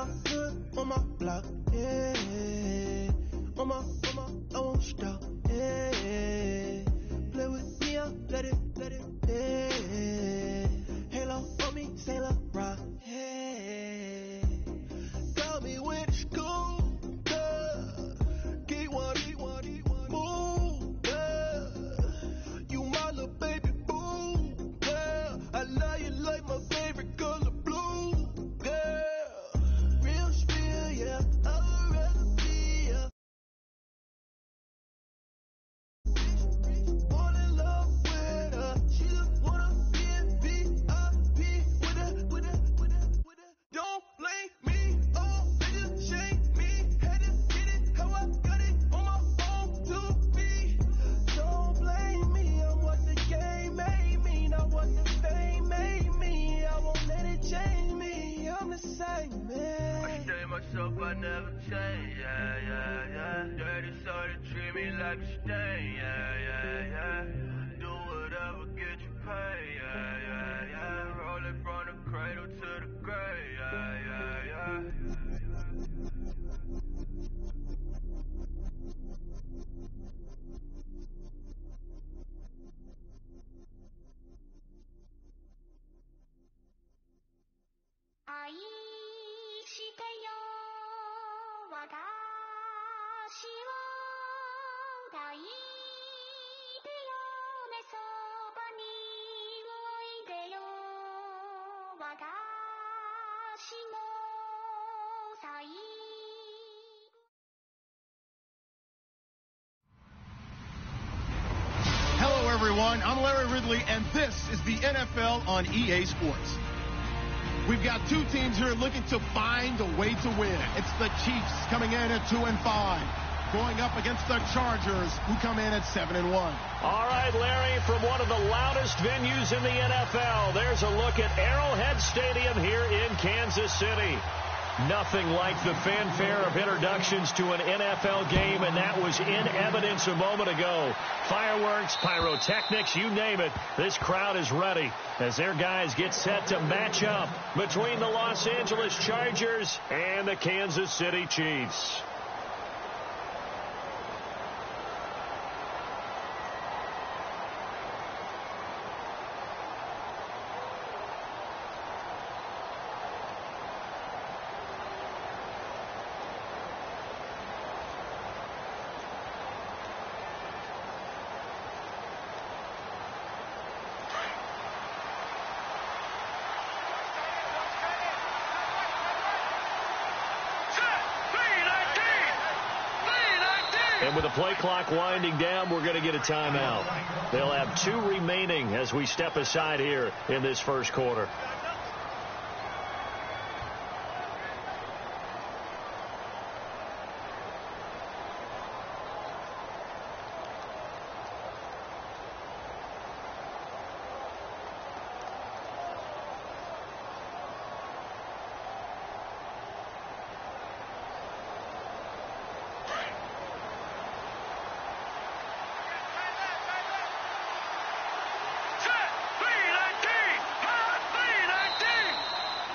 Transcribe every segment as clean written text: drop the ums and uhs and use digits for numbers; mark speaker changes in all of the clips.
Speaker 1: my hood, on my block, yeah. On my, I won't stop, yeah. Play with me, I let it, yeah. Halo on me, Sailor Rock, yeah. Got me with school, yeah. Keep one, move, yeah. You my little baby boo, yeah. I love you like my favorite color blue, yeah. Real spiel, yeah. I'd rather be, yeah. Fall in love with her. She just wanna be in VIP with her. Don't blame me, oh, niggas shame me. Had to get it how I got it on my own 2 feet. Don't blame me, I'm what the game made me, not what the fame made me. I won't let it change me, I'm the same man. I stay myself, I never change, yeah. Dirty soul to treat me like a stain, yeah. Do whatever, get you paid, yeah. Roll it from the cradle to the grave, yeah.
Speaker 2: 愛してよ私を抱いてよねそばにおいでよ私の最後
Speaker 3: Hello, everyone. I'm Larry Ridley, and this is the NFL on EA Sports. We've got two teams here looking to find a way to win. It's the Chiefs coming in at 2-5, going up against the Chargers, who come in at 7-1.
Speaker 4: All right, Larry, from one of the loudest venues in the NFL, there's a look at Arrowhead Stadium here in Kansas City. Nothing like the fanfare of introductions to an NFL game, and that was in evidence a moment ago. Fireworks, pyrotechnics, you name it. This crowd is ready as their guys get set to match up between the Los Angeles Chargers and the Kansas City Chiefs. And with the play clock winding down, we're going to get a timeout. They'll have 2 remaining as we step aside here in this first quarter.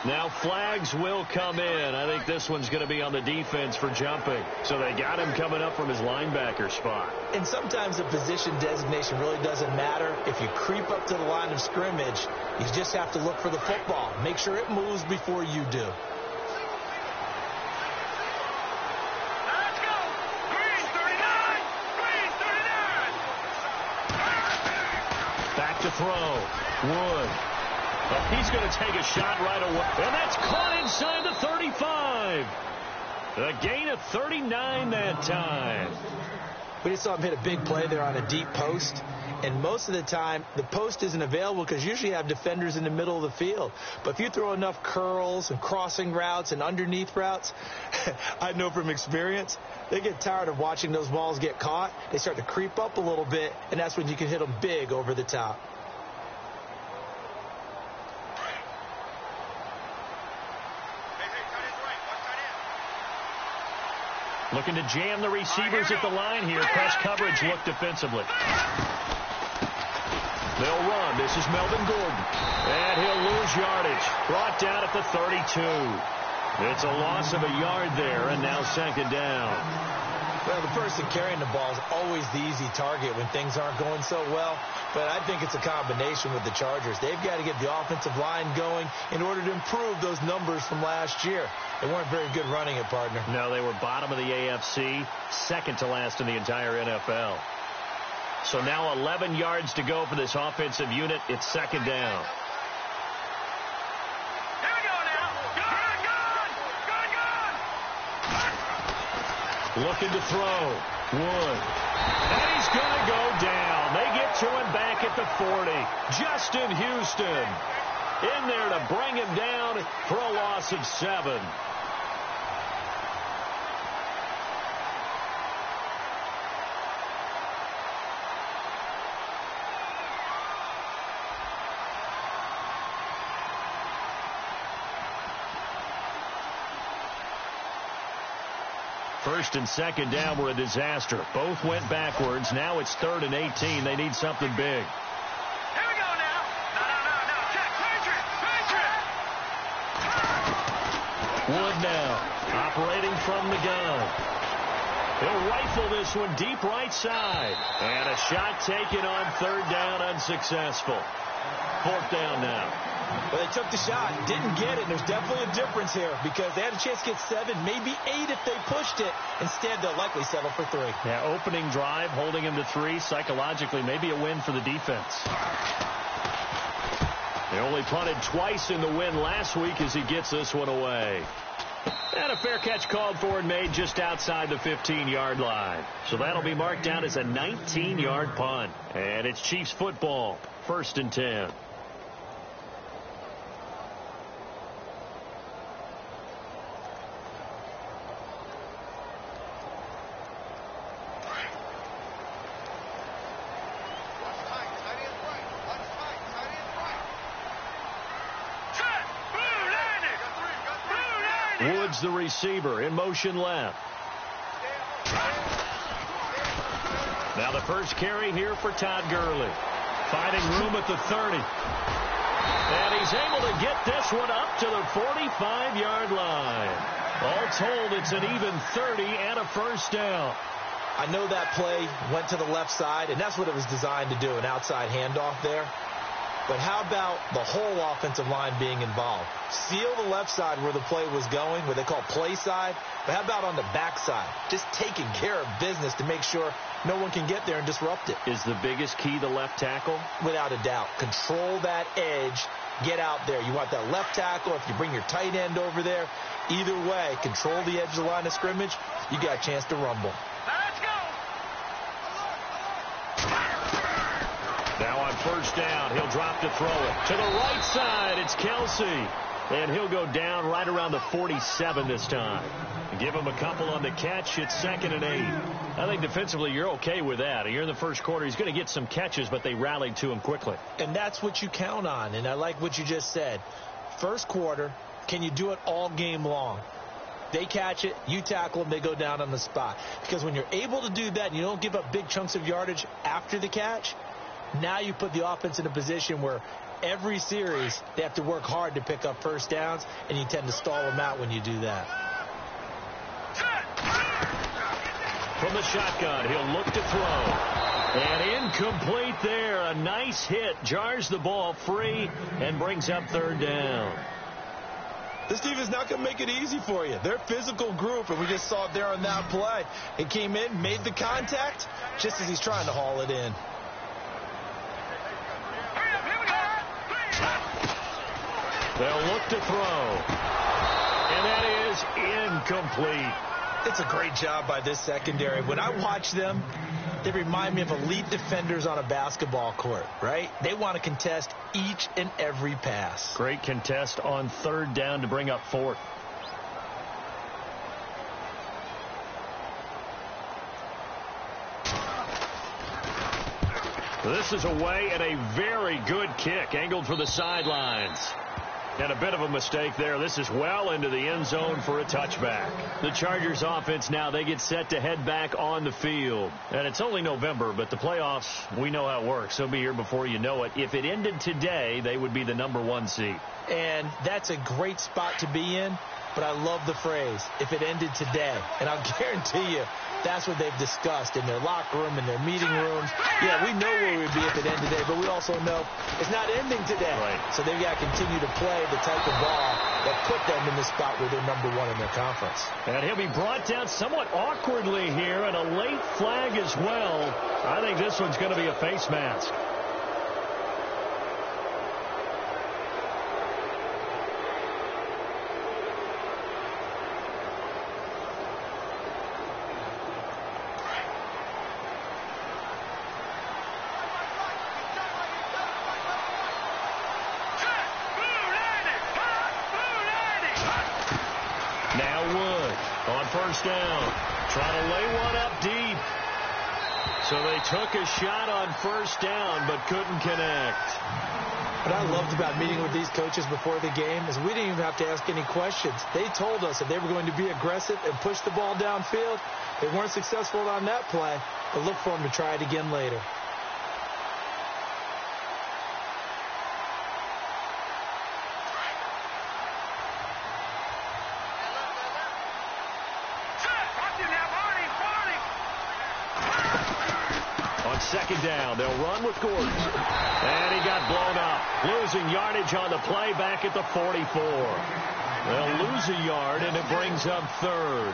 Speaker 4: Now flags will come in. I think this one's going to be on the defense for jumping. So they got him coming up from his linebacker spot.
Speaker 5: And sometimes the position designation really doesn't matter. If you creep up to the line of scrimmage, you just have to look for the football. Make sure it moves before you do.
Speaker 6: Let's go! Green 39! Green 39!
Speaker 4: Back to throw. Wood. Oh, he's going to take a shot right away. And that's caught inside the 35. A gain of 39 that time.
Speaker 5: We just saw him hit a big play there on a deep post. And most of the time, the post isn't available because usually you have defenders in the middle of the field. But if you throw enough curls and crossing routes and underneath routes, I know from experience, they get tired of watching those balls get caught. They start to creep up a little bit, and that's when you can hit them big over the top.
Speaker 4: Looking to jam the receivers at the line here. Press coverage look defensively. They'll run. This is Melvin Gordon. And he'll lose yardage. Brought down at the 32. It's a loss of a yard there, and now second down.
Speaker 5: Well, the person carrying the ball is always the easy target when things aren't going so well. But I think it's a combination with the Chargers. They've got to get the offensive line going in order to improve those numbers from last year. They weren't very good running it, partner.
Speaker 4: No, they were bottom of the AFC, second to last in the entire NFL. So now 11 yards to go for this offensive unit. It's second down.
Speaker 6: Here we go now. Gun!
Speaker 4: Looking to throw. Wood. And he's going to go down. They get to him back at the 40. Justin Houston in there to bring him down for a loss of 7. First and second down were a disaster. Both went backwards. Now it's 3rd and 18. They need something big.
Speaker 6: Here we go now. No. Check. Patriot.
Speaker 4: Wood now operating from the gun. He'll rifle this one deep right side. And a shot taken on 3rd down, unsuccessful. 4th down now.
Speaker 5: Well, they took the shot, didn't get it. There's definitely a difference here because they had a chance to get 7, maybe 8 if they pushed it. Instead, they'll likely settle for 3.
Speaker 4: Yeah, opening drive, holding him to 3. Psychologically, maybe a win for the defense. They only punted twice in the win last week as he gets this one away. And a fair catch called for and made just outside the 15-yard line. So that'll be marked down as a 19-yard punt. And it's Chiefs football, 1st and 10. Woods, the receiver, in motion left. Now the first carry here for Todd Gurley. Finding room at the 30. And he's able to get this one up to the 45-yard line. All told, it's an even 30 and a first down.
Speaker 5: I know that play went to the left side, and that's what it was designed to do, an outside handoff there. But how about the whole offensive line being involved? Seal the left side where the play was going, what they call play side. But how about on the back side? Just taking care of business to make sure no one can get there and disrupt it.
Speaker 4: Is the biggest key the left tackle?
Speaker 5: Without a doubt. Control that edge. Get out there. You want that left tackle. If you bring your tight end over there, either way, control the edge of the line of scrimmage. You got a chance to rumble.
Speaker 6: Let's go.
Speaker 4: Now on first down, he'll drop to throw it. To the right side, it's Kelsey. And he'll go down right around the 47 this time. Give him a couple on the catch. It's 2nd and 8. I think defensively you're okay with that. Here in the first quarter, he's going to get some catches, but they rallied to him quickly.
Speaker 5: And that's what you count on. And I like what you just said. First quarter, can you do it all game long? They catch it, you tackle them, they go down on the spot. Because when you're able to do that and you don't give up big chunks of yardage after the catch, now you put the offense in a position where every series they have to work hard to pick up first downs, and you tend to stall them out when you do that.
Speaker 4: From the shotgun, he'll look to throw. And incomplete there. A nice hit. Jars the ball free and brings up 3rd down.
Speaker 5: This team is not going to make it easy for you. They're a physical group, and we just saw it there on that play. It came in, made the contact, just as he's trying to haul it in.
Speaker 4: They'll look to throw. And that is incomplete.
Speaker 5: It's a great job by this secondary. When I watch them, they remind me of elite defenders on a basketball court, right? They want to contest each and every pass.
Speaker 4: Great contest on 3rd down to bring up 4th. This is away and a very good kick, angled for the sidelines. And a bit of a mistake there. This is well into the end zone for a touchback. The Chargers offense now, they get set to head back on the field. And it's only November, but the playoffs, we know how it works. They'll be here before you know it. If it ended today, they would be the #1 seed.
Speaker 5: And that's a great spot to be in. but I love the phrase, if it ended today. And I'll guarantee you that's what they've discussed in their locker room, in their meeting rooms. Yeah, we know where we'd be if it ended today, but we also know it's not ending today.
Speaker 4: Right.
Speaker 5: So they've got to continue to play the type of ball that put them in the spot where they're number one in their conference.
Speaker 4: And he'll be brought down somewhat awkwardly here, and a late flag as well. I think this one's going to be a face mask. First down. Trying to lay one up deep. So they took a shot on first down, but couldn't connect.
Speaker 5: What I loved about meeting with these coaches before the game is we didn't even have to ask any questions. They told us that they were going to be aggressive and push the ball downfield. They weren't successful on that play, but look for them to try it again later.
Speaker 4: Second down, they'll run with Gordon. And he got blown up. Losing yardage on the play back at the 44. They'll lose a yard, and it brings up third.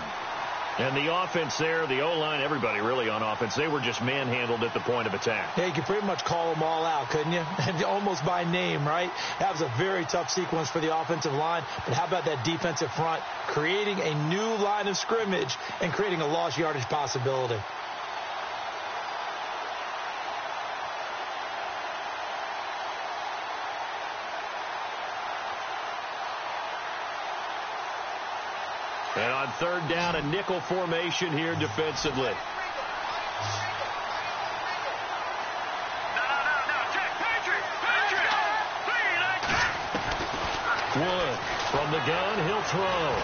Speaker 4: And the offense there, the O-line, everybody really on offense, they were just manhandled at the point of attack.
Speaker 5: Yeah, you could pretty much call them all out, couldn't you? Almost by name, right? That was a very tough sequence for the offensive line. But how about that defensive front creating a new line of scrimmage and creating a lost yardage possibility?
Speaker 4: And on third down, a nickel formation here defensively.
Speaker 6: No. Check. Patriot.
Speaker 4: Wood from the gun, he'll throw.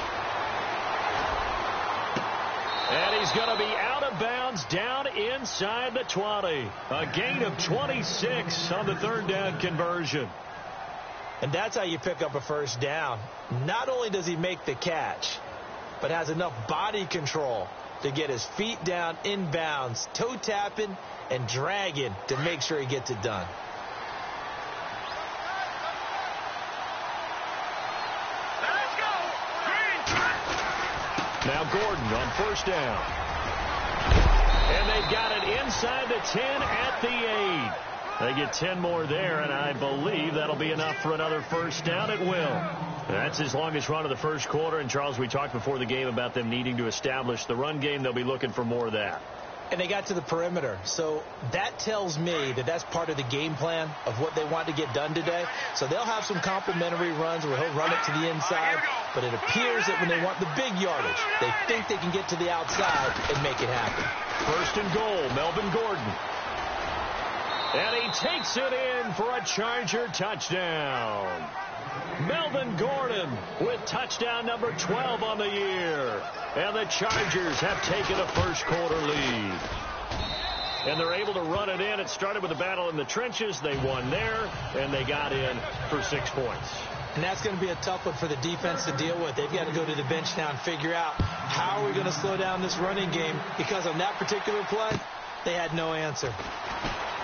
Speaker 4: And he's going to be out of bounds down inside the 20. A gain of 26 on the third down conversion.
Speaker 5: And that's how you pick up a first down. Not only does he make the catch, but has enough body control to get his feet down in bounds, toe tapping and dragging to make sure he gets it done.
Speaker 6: Let's go. Green.
Speaker 4: Now Gordon on first down. And they've got it inside the 10 at the 8. They get 10 more there, and I believe that'll be enough for another first down. It will. That's his longest run of the first quarter. And, Charles, we talked before the game about them needing to establish the run game. They'll be looking for more of that.
Speaker 5: And they got to the perimeter. So that tells me that that's part of the game plan of what they want to get done today. So they'll have some complementary runs where he'll run it to the inside. But it appears that when they want the big yardage, they think they can get to the outside and make it happen.
Speaker 4: First and goal, Melvin Gordon. And he takes it in for a Charger touchdown. Melvin Gordon with touchdown number 12 on the year. And the Chargers have taken a first quarter lead. And they're able to run it in. It started with a battle in the trenches. They won there, and they got in for 6 points.
Speaker 5: And that's going to be a tough one for the defense to deal with. They've got to go to the bench now and figure out how are we going to slow down this running game, because on that particular play, they had no answer.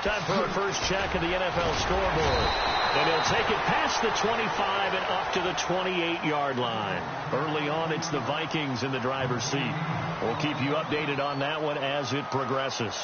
Speaker 4: Time for our first check of the NFL scoreboard. And he'll take it past the 25 and up to the 28-yard line. Early on, it's the Vikings in the driver's seat. We'll keep you updated on that one as it progresses.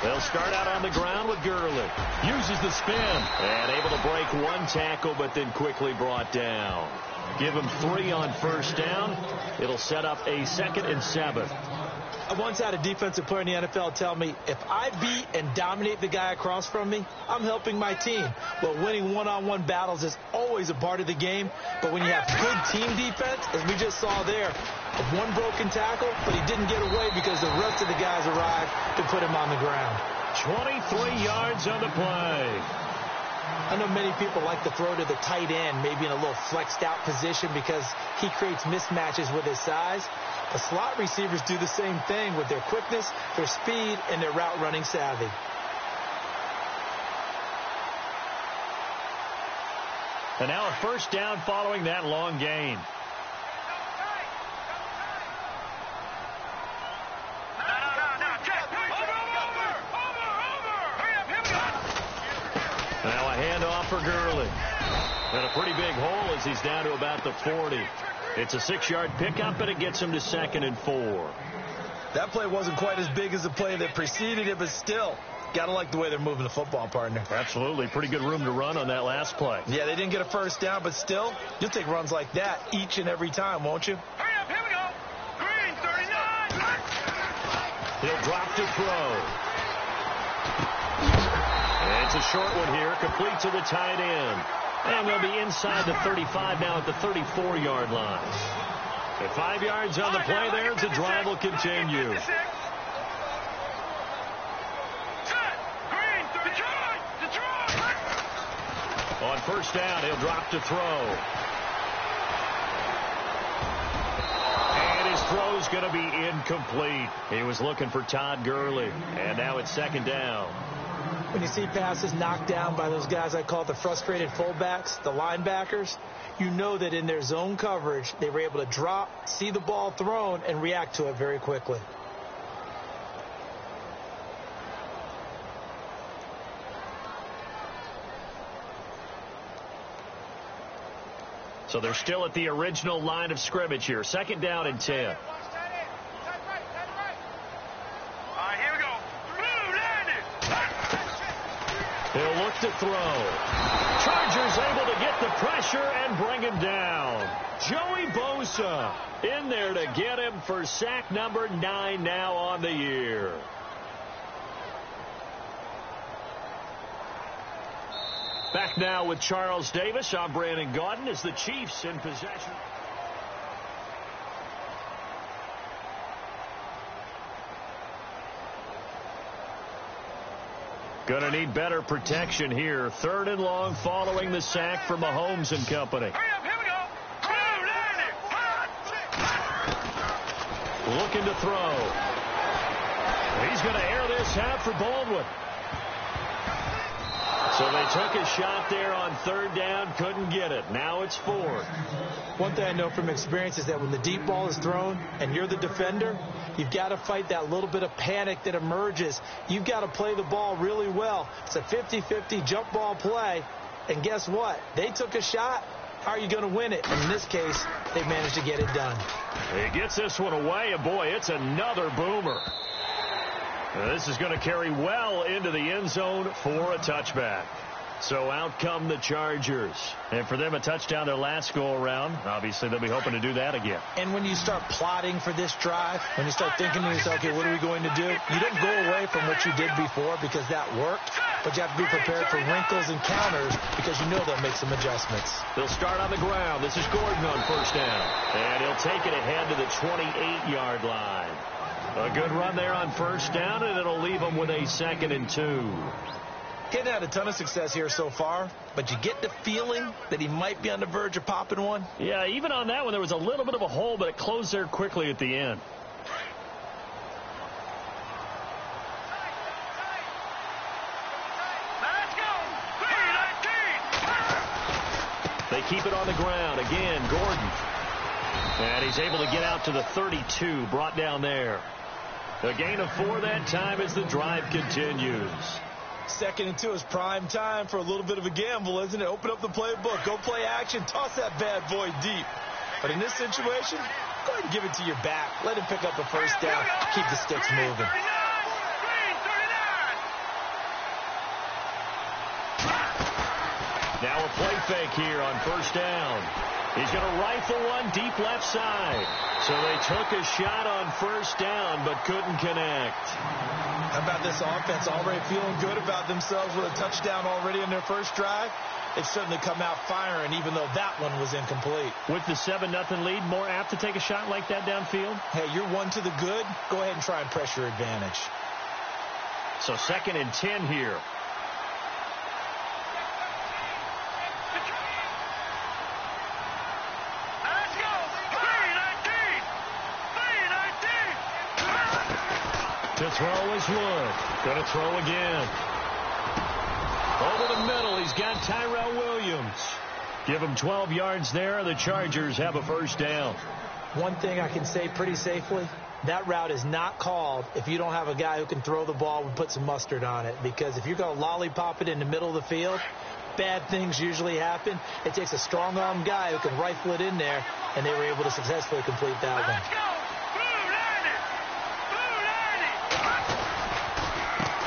Speaker 4: They'll start out on the ground with Gurley. Uses the spin. And able to break one tackle, but then quickly brought down. Give him 3 on first down. It'll set up a 2nd and 7.
Speaker 5: I once had a defensive player in the NFL tell me, if I beat and dominate the guy across from me, I'm helping my team. Well, winning one-on-one battles is always a part of the game. But when you have good team defense, as we just saw there, one broken tackle, but he didn't get away because the rest of the guys arrived to put him on the ground.
Speaker 4: 23 yards on the play.
Speaker 5: I know many people like to throw to the tight end, maybe in a little flexed out position because he creates mismatches with his size. The slot receivers do the same thing with their quickness, their speed, and their route running savvy.
Speaker 4: And now a first down following that long gain. Now a handoff for Gurley. And a pretty big hole as he's down to about the 40. It's a 6-yard pickup, and it gets him to 2nd and 4.
Speaker 5: That play wasn't quite as big as the play that preceded it, but still, got to like the way they're moving the football, partner.
Speaker 4: Absolutely. Pretty good room to run on that last play.
Speaker 5: Yeah, they didn't get a first down, but still, you'll take runs like that each and every time, won't you?
Speaker 6: Hurry up, here we go. Green, 39.
Speaker 4: He'll drop to throw. And it's a short one here, complete to the tight end. And they'll be inside the 35 now at the 34-yard line. At 5 yards on the play there, the drive will continue. On first down, he'll drop to throw. And his throw's going to be incomplete. He was looking for Todd Gurley. And now it's 2nd down.
Speaker 5: When you see passes knocked down by those guys I call the frustrated fullbacks, the linebackers, you know that in their zone coverage, they were able to drop, see the ball thrown, and react to it very quickly.
Speaker 4: So they're still at the original line of scrimmage here. 2nd down and 10.
Speaker 6: All right, here we go.
Speaker 4: He'll look to throw. Chargers able to get the pressure and bring him down. Joey Bosa in there to get him for sack number 9 now on the year. Back now with Charles Davis. I'm Brandon Gaudin as the Chiefs in possession. Gonna need better protection here. 3rd and long following the sack from Mahomes and company.
Speaker 6: Hurry up, here we go.
Speaker 4: Looking to throw. He's going to air this out for Baldwin. So they took a shot there on 3rd down, couldn't get it. Now it's 4th.
Speaker 5: One thing I know from experience is that when the deep ball is thrown and you're the defender, you've got to fight that little bit of panic that emerges. You've got to play the ball really well. It's a 50-50 jump ball play. And guess what? They took a shot. How are you going to win it? And in this case, they managed to get it done.
Speaker 4: He gets this one away, and boy, it's another boomer. This is going to carry well into the end zone for a touchback. So out come the Chargers. And for them, a touchdown their last go-around. Obviously, they'll be hoping to do that again.
Speaker 5: And when you start plotting for this drive, when you start thinking to yourself, okay, what are we going to do? You don't go away from what you did before because that worked. But you have to be prepared for wrinkles and counters because you know they'll make some adjustments.
Speaker 4: They'll start on the ground. This is Gordon on first down. And he'll take it ahead to the 28-yard line. A good run there on first down, and it'll leave them with a 2nd and 2.
Speaker 5: Hadn't had a ton of success here so far, but you get the feeling that he might be on the verge of popping one.
Speaker 4: Yeah, even on that one, there was a little bit of a hole, but it closed there quickly at the end.
Speaker 6: Let's go. 3-19.
Speaker 4: They keep it on the ground. Again, Gordon. And he's able to get out to the 32, brought down there. A gain of 4 that time as the drive continues.
Speaker 5: 2nd and 2 is prime time for a little bit of a gamble, isn't it? Open up the playbook. Go play action. Toss that bad boy deep. But in this situation, go ahead and give it to your back. Let him pick up a first down. Keep the sticks moving.
Speaker 4: Now a play fake here on first down. He's going to rifle one deep left side. So they took a shot on first down but couldn't connect.
Speaker 5: How about this offense already feeling good about themselves with a touchdown already in their first drive? They've certainly come out firing even though that one was incomplete.
Speaker 4: With the 7-0 lead, more apt to take a shot like that downfield?
Speaker 5: Hey, you're one to the good. Go ahead and try and press your advantage.
Speaker 4: So 2nd and 10 here.
Speaker 6: Let's go. 3-19. 3-19.
Speaker 4: To throw is Wood. Going to throw again. Over the middle, he's got Tyrell Williams. Give him 12 yards there. The Chargers have a first down.
Speaker 5: One thing I can say pretty safely, that route is not called if you don't have a guy who can throw the ball and put some mustard on it. Because if you're going to lollipop it in the middle of the field, bad things usually happen. It takes a strong-arm guy who can rifle it in there, and they were able to successfully complete that one.
Speaker 6: Let's go. 290.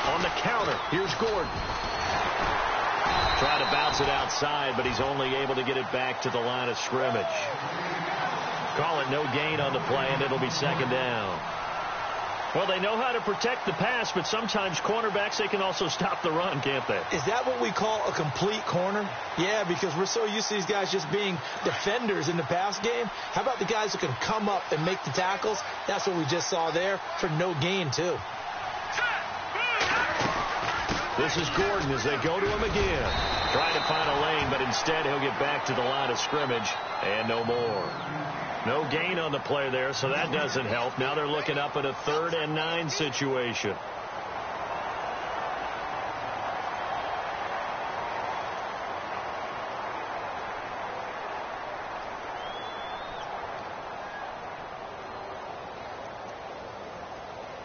Speaker 6: 290.
Speaker 4: On the counter, here's Gordon. Trying to bounce it outside, but he's only able to get it back to the line of scrimmage. Call it no gain on the play, and it'll be 2nd down. Well, they know how to protect the pass, but sometimes cornerbacks, they can also stop the run, can't they?
Speaker 5: Is that what we call a complete corner? Yeah, because we're so used to these guys just being defenders in the pass game. How about the guys who can come up and make the tackles? That's what we just saw there for no gain, too.
Speaker 4: This is Gordon as they go to him again. Trying to find a lane, but instead he'll get back to the line of scrimmage and no more. No gain on the play there, so that doesn't help. Now they're looking up at a 3rd and 9 situation.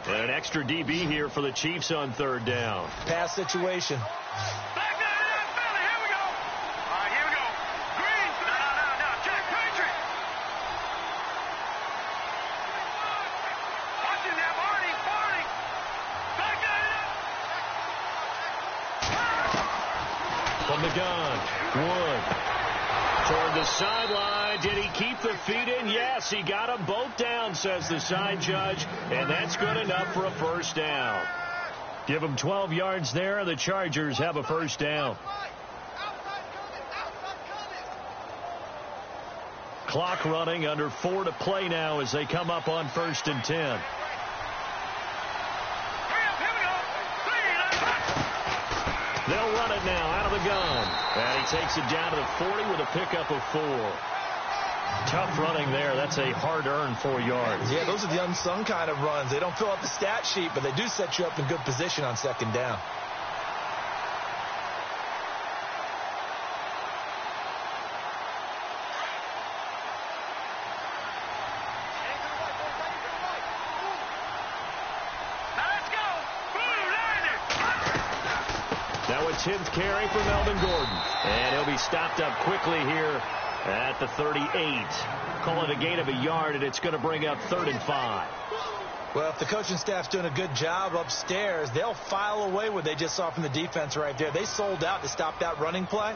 Speaker 4: And an extra DB here for the Chiefs on 3rd down.
Speaker 5: Pass situation.
Speaker 6: Back there, Philly. Here we go. All right, here we go. Green. No. Check. Patriot. Watching that. Barney. Back there.
Speaker 4: From the gun, Wood. Toward the sideline. Did he keep the feet in? Yes, he got them both down, says the side judge. And that's good enough for a first down. Give them 12 yards there. The Chargers have a first down. Clock running, under 4 to play now as they come up on 1st and 10. They'll run it now out of the gun. And he takes it down to the 40 with a pickup of 4. Tough running there. That's a hard-earned 4 yards.
Speaker 5: Yeah, those are the unsung kind of runs. They don't fill out the stat sheet, but they do set you up in good position on 2nd down.
Speaker 4: Now a 10th carry for Melvin Gordon. And he'll be stopped up quickly here at the 38. Call it a gain of a yard, and it's going to bring up 3rd and 5.
Speaker 5: Well, if the coaching staff's doing a good job upstairs, they'll file away what they just saw from the defense right there. They sold out to stop that running play.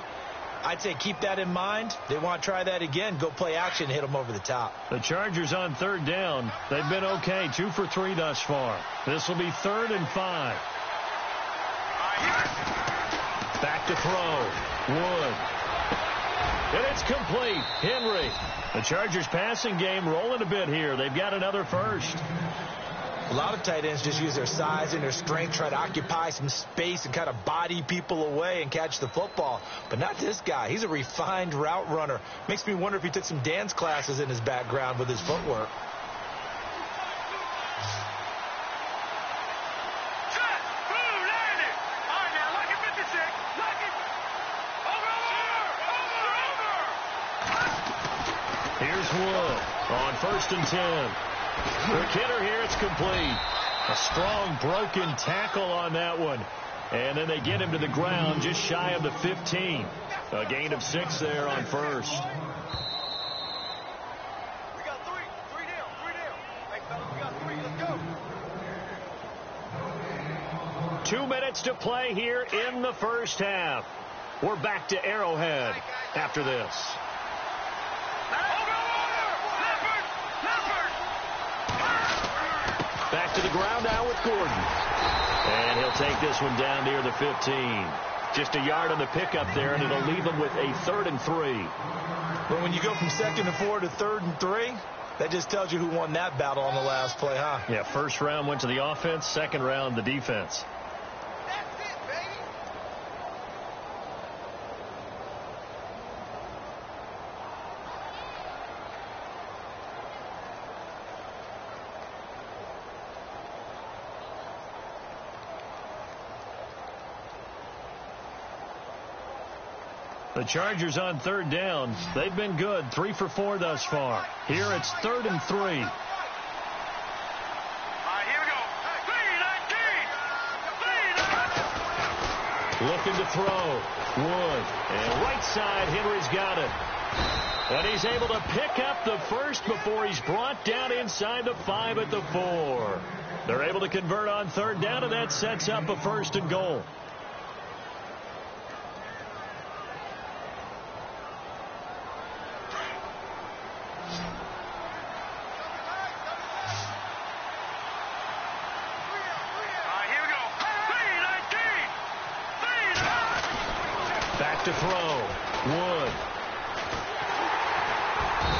Speaker 5: I'd say keep that in mind. They want to try that again. Go play action, hit them over the top.
Speaker 4: The Chargers on 3rd down. They've been okay, 2 for 3 thus far. This will be 3rd and 5. Back to throw. Wood. And it's complete. Henry. The Chargers passing game rolling a bit here. They've got another first.
Speaker 5: A lot of tight ends just use their size and their strength, try to occupy some space and kind of body people away and catch the football. But not this guy. He's a refined route runner. Makes me wonder if he took some dance classes in his background with his footwork.
Speaker 4: Here's Wood on 1st and 10. For Kidder here, it's complete. A strong broken tackle on that one. And then they get him to the ground just shy of the 15. A gain of 6 there on 1st.
Speaker 6: We got 3. 3 down. Hey, fellas, we got 3. Let's go.
Speaker 4: 2 minutes to play here in the first half. We're back to Arrowhead after this. Back to the ground now with Gordon. And he'll take this one down near the 15. Just a yard on the pickup there, and it'll leave him with a 3rd and 3.
Speaker 5: But when you go from 2nd and 4 to 3rd and 3, that just tells you who won that battle on the last play, huh?
Speaker 4: Yeah, first round went to the offense, second round the defense. The Chargers on third down. They've been good, 3 for 4 thus far. Here it's 3rd and 3.
Speaker 6: All right, here we go. 3-19.
Speaker 4: Looking to throw. Wood. And right side, Henry's got it. And he's able to pick up the first before he's brought down inside the 5 at the 4. They're able to convert on third down, and that sets up a 1st and goal. Back to throw. Wood.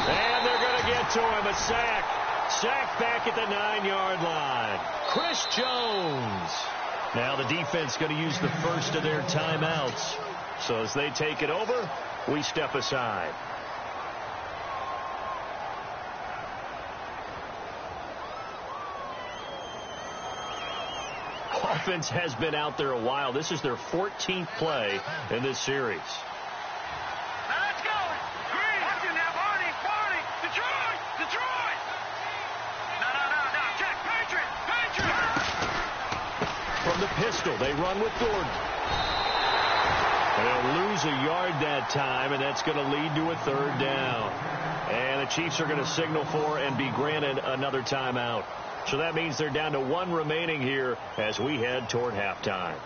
Speaker 4: And they're going to get to him. A sack. Sack back at the 9-yard line. Chris Jones. Now the defense going to use the first of their timeouts. So as they take it over, we step aside. Offense has been out there a while. This is their 14th play in this series.
Speaker 6: Now let's go. Green. Watch it now, Barney. Detroit. No. Check. Patriot.
Speaker 4: From the pistol, they run with Gordon. They'll lose a yard that time, and that's going to lead to a 3rd down. And the Chiefs are going to signal for and be granted another timeout. So that means they're down to 1 remaining here as we head toward halftime.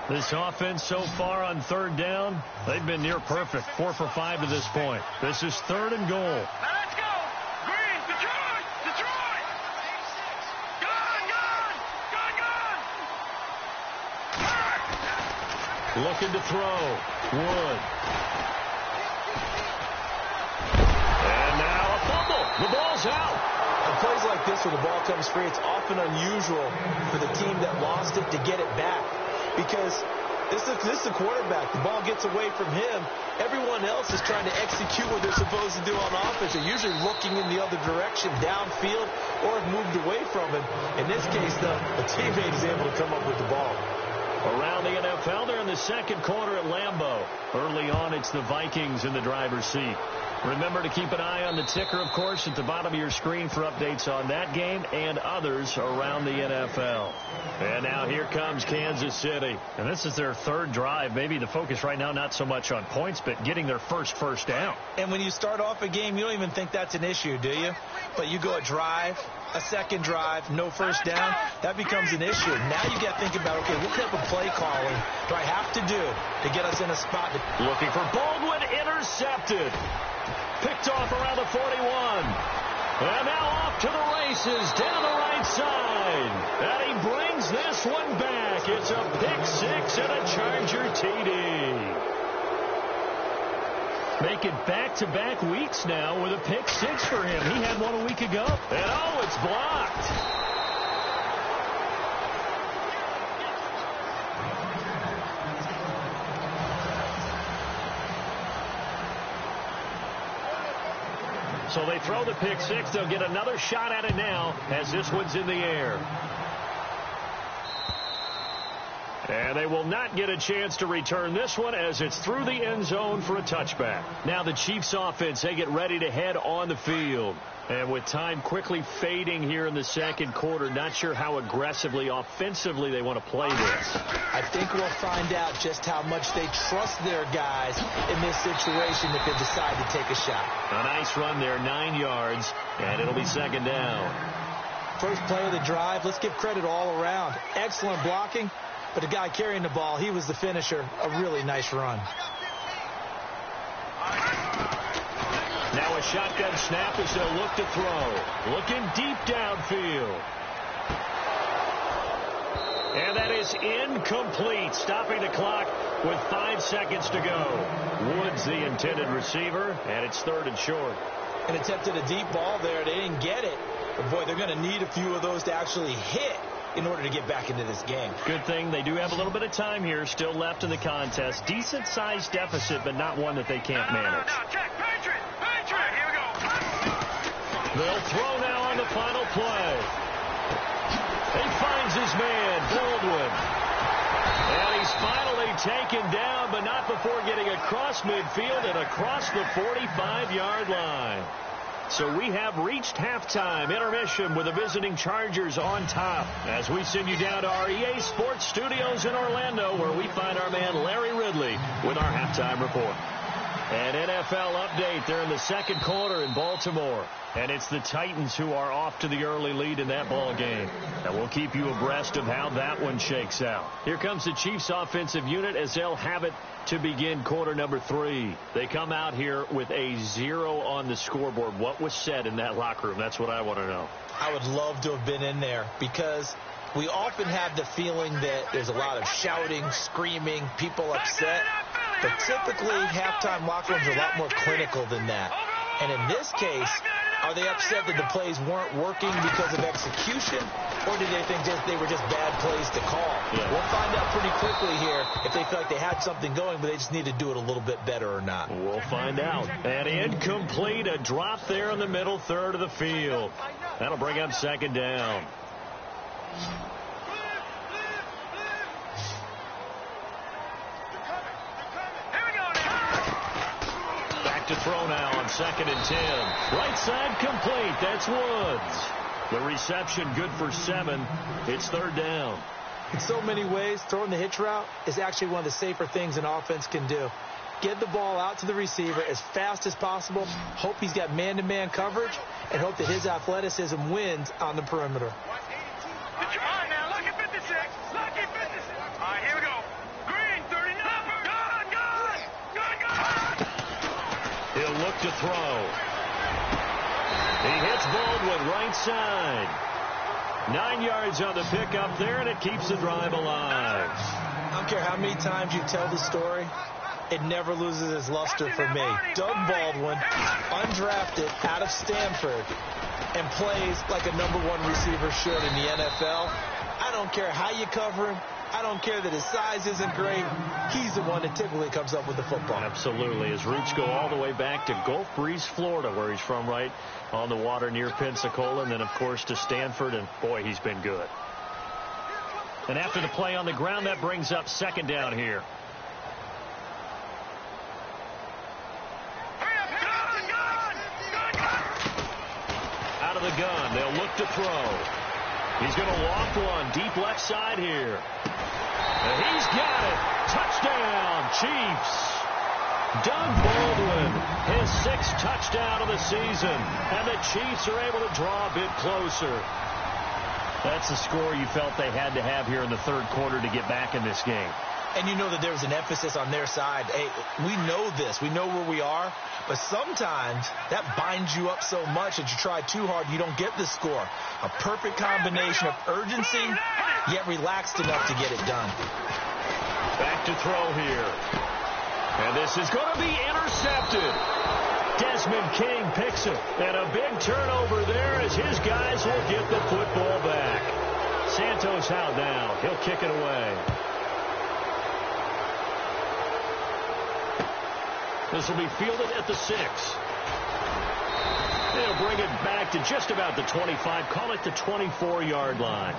Speaker 4: This offense so far on 3rd down, they've been near perfect. 4 for 5 to this point. This is 3rd and goal.
Speaker 6: Now let's go. Green. Detroit. Gone.
Speaker 4: Looking to throw. Wood. And now a fumble. The ball's out.
Speaker 5: On plays like this where the ball comes free, it's often unusual for the team that lost it to get it back. Because this is the quarterback. The ball gets away from him. Everyone else is trying to execute what they're supposed to do on offense. They're usually looking in the other direction, downfield, or have moved away from him. In this case, though, a teammate is able to come up with the ball.
Speaker 4: Around the NFL, they're in the 2nd quarter at Lambeau. Early on, it's the Vikings in the driver's seat. Remember to keep an eye on the ticker, of course, at the bottom of your screen for updates on that game and others around the NFL. And now here comes Kansas City. And this is their 3rd drive. Maybe the focus right now not so much on points, but getting their first down.
Speaker 5: And when you start off a game, you don't even think that's an issue, do you? But you go a drive, a 2nd drive, no first down, that becomes an issue. Now you got to think about, okay, what type of play calling do I have to do to get us in a spot?
Speaker 4: Looking for Baldwin, intercepted. Picked off around the 41. And now off to the races down the right side. And he brings this one back. It's a pick 6 and a Charger TD. Make it back-to-back weeks now with a pick 6 for him. He had one a week ago. And oh, it's blocked. So they throw the pick 6. They'll get another shot at it now as this one's in the air. And they will not get a chance to return this one as it's through the end zone for a touchback. Now the Chiefs offense, they get ready to head on the field. And with time quickly fading here in the 2nd quarter, not sure how aggressively, offensively they want to play this.
Speaker 5: I think we'll find out just how much they trust their guys in this situation if they decide to take a shot.
Speaker 4: A nice run there, 9 yards, and it'll be 2nd down.
Speaker 5: First play of the drive, let's give credit all around. Excellent blocking, but the guy carrying the ball, he was the finisher. A really nice run.
Speaker 4: Now a shotgun snap as they'll look to throw. Looking deep downfield. And that is incomplete. Stopping the clock with 5 seconds to go. Woods the intended receiver, and it's 3rd and short.
Speaker 5: And attempted a deep ball there. They didn't get it. But, boy, they're going to need a few of those to actually hit in order to get back into this game.
Speaker 4: Good thing they do have a little bit of time here still left in the contest. Decent-sized deficit, but not one that they can't manage.
Speaker 6: Now, check. Patriot. Here we go.
Speaker 4: They'll throw now on the final play. He finds his man, Baldwin. And he's finally taken down, but not before getting across midfield and across the 45-yard line. So we have reached halftime intermission with the visiting Chargers on top as we send you down to our EA Sports Studios in Orlando, where we find our man Larry Ridley with our halftime report. An NFL update. They're in the second quarter in Baltimore. And it's the Titans who are off to the early lead in that ball game. And we'll keep you abreast of how that one shakes out. Here comes the Chiefs offensive unit as they'll have it to begin quarter number 3. They come out here with a 0 on the scoreboard. What was said in that locker room? That's what I want to know.
Speaker 5: I would love to have been in there because we often have the feeling that there's a lot of shouting, screaming, people upset. But typically, halftime locker rooms are a lot more clinical than that. And in this case, are they upset that the plays weren't working because of execution, or do they think they were just bad plays to call? Yeah. We'll find out pretty quickly here if they feel like they had something going, but they just need to do it a little bit better or not.
Speaker 4: We'll find out. And incomplete, a drop there in the middle third of the field. That'll bring up second down. To throw now on 2nd and 10. Right side complete. That's Woods. The reception good for 7. It's third down.
Speaker 5: In so many ways, throwing the hitch route is actually one of the safer things an offense can do. Get the ball out to the receiver as fast as possible. Hope he's got man-to-man coverage and hope that his athleticism wins on the perimeter.
Speaker 6: All right, now, lucky 56. Lucky 56. All right, here we go. Green, 39. Good.
Speaker 4: He'll look to throw. He hits Baldwin right side. 9 yards on the pickup there, and it keeps the drive alive.
Speaker 5: I don't care how many times you tell the story, it never loses its luster for me. Doug Baldwin, undrafted out of Stanford, and plays like a #1 receiver should in the NFL. I don't care how you cover him. I don't care that his size isn't great. He's the one that typically comes up with the football.
Speaker 4: Absolutely. His roots go all the way back to Gulf Breeze, Florida, where he's from, right on the water near Pensacola, and then, of course, to Stanford, and, boy, he's been good. And after the play on the ground, that brings up second down here. Out of the gun. They'll look to throw. He's going to loft one deep left side here. And he's got it. Touchdown, Chiefs. Doug Baldwin, his 6th touchdown of the season. And the Chiefs are able to draw a bit closer. That's the score you felt they had to have here in the third quarter to get back in this game.
Speaker 5: And you know that there was an emphasis on their side. Hey, we know this. We know where we are. But sometimes that binds you up so much that you try too hard, you don't get the score. A perfect combination of urgency, yet relaxed enough to get it done.
Speaker 4: Back to throw here. And this is going to be intercepted. Desmond King picks it. And a big turnover there as his guys will get the football back. Santos out now. He'll kick it away. This will be fielded at the 6. They'll bring it back to just about the 25. Call it the 24-yard line.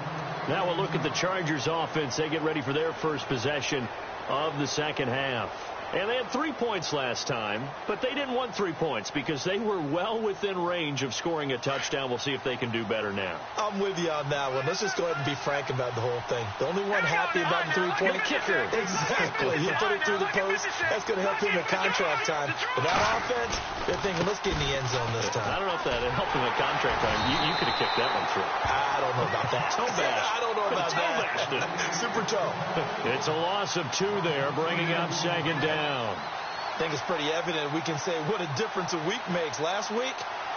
Speaker 4: Now we'll look at the Chargers offense. They get ready for their first possession of the second half. And they had 3 points last time, but they didn't want 3 points because they were well within range of scoring a touchdown. We'll see if they can do better now.
Speaker 5: I'm with you on that one. Let's just go ahead and be frank about the whole thing. The only one happy about the 3-point
Speaker 4: kicker.
Speaker 5: Exactly. He put it through the post. That's going to help him at contract time. But that offense, they're thinking, let's get in the end zone this time.
Speaker 4: I don't know if that helped him at contract time. You could have kicked that one through.
Speaker 5: I don't know about that.
Speaker 4: Toe bash.
Speaker 5: I don't know about that. Super toe.
Speaker 4: It's a loss of 2 there, bringing up second down.
Speaker 5: I think it's pretty evident. We can say what a difference a week makes. Last week,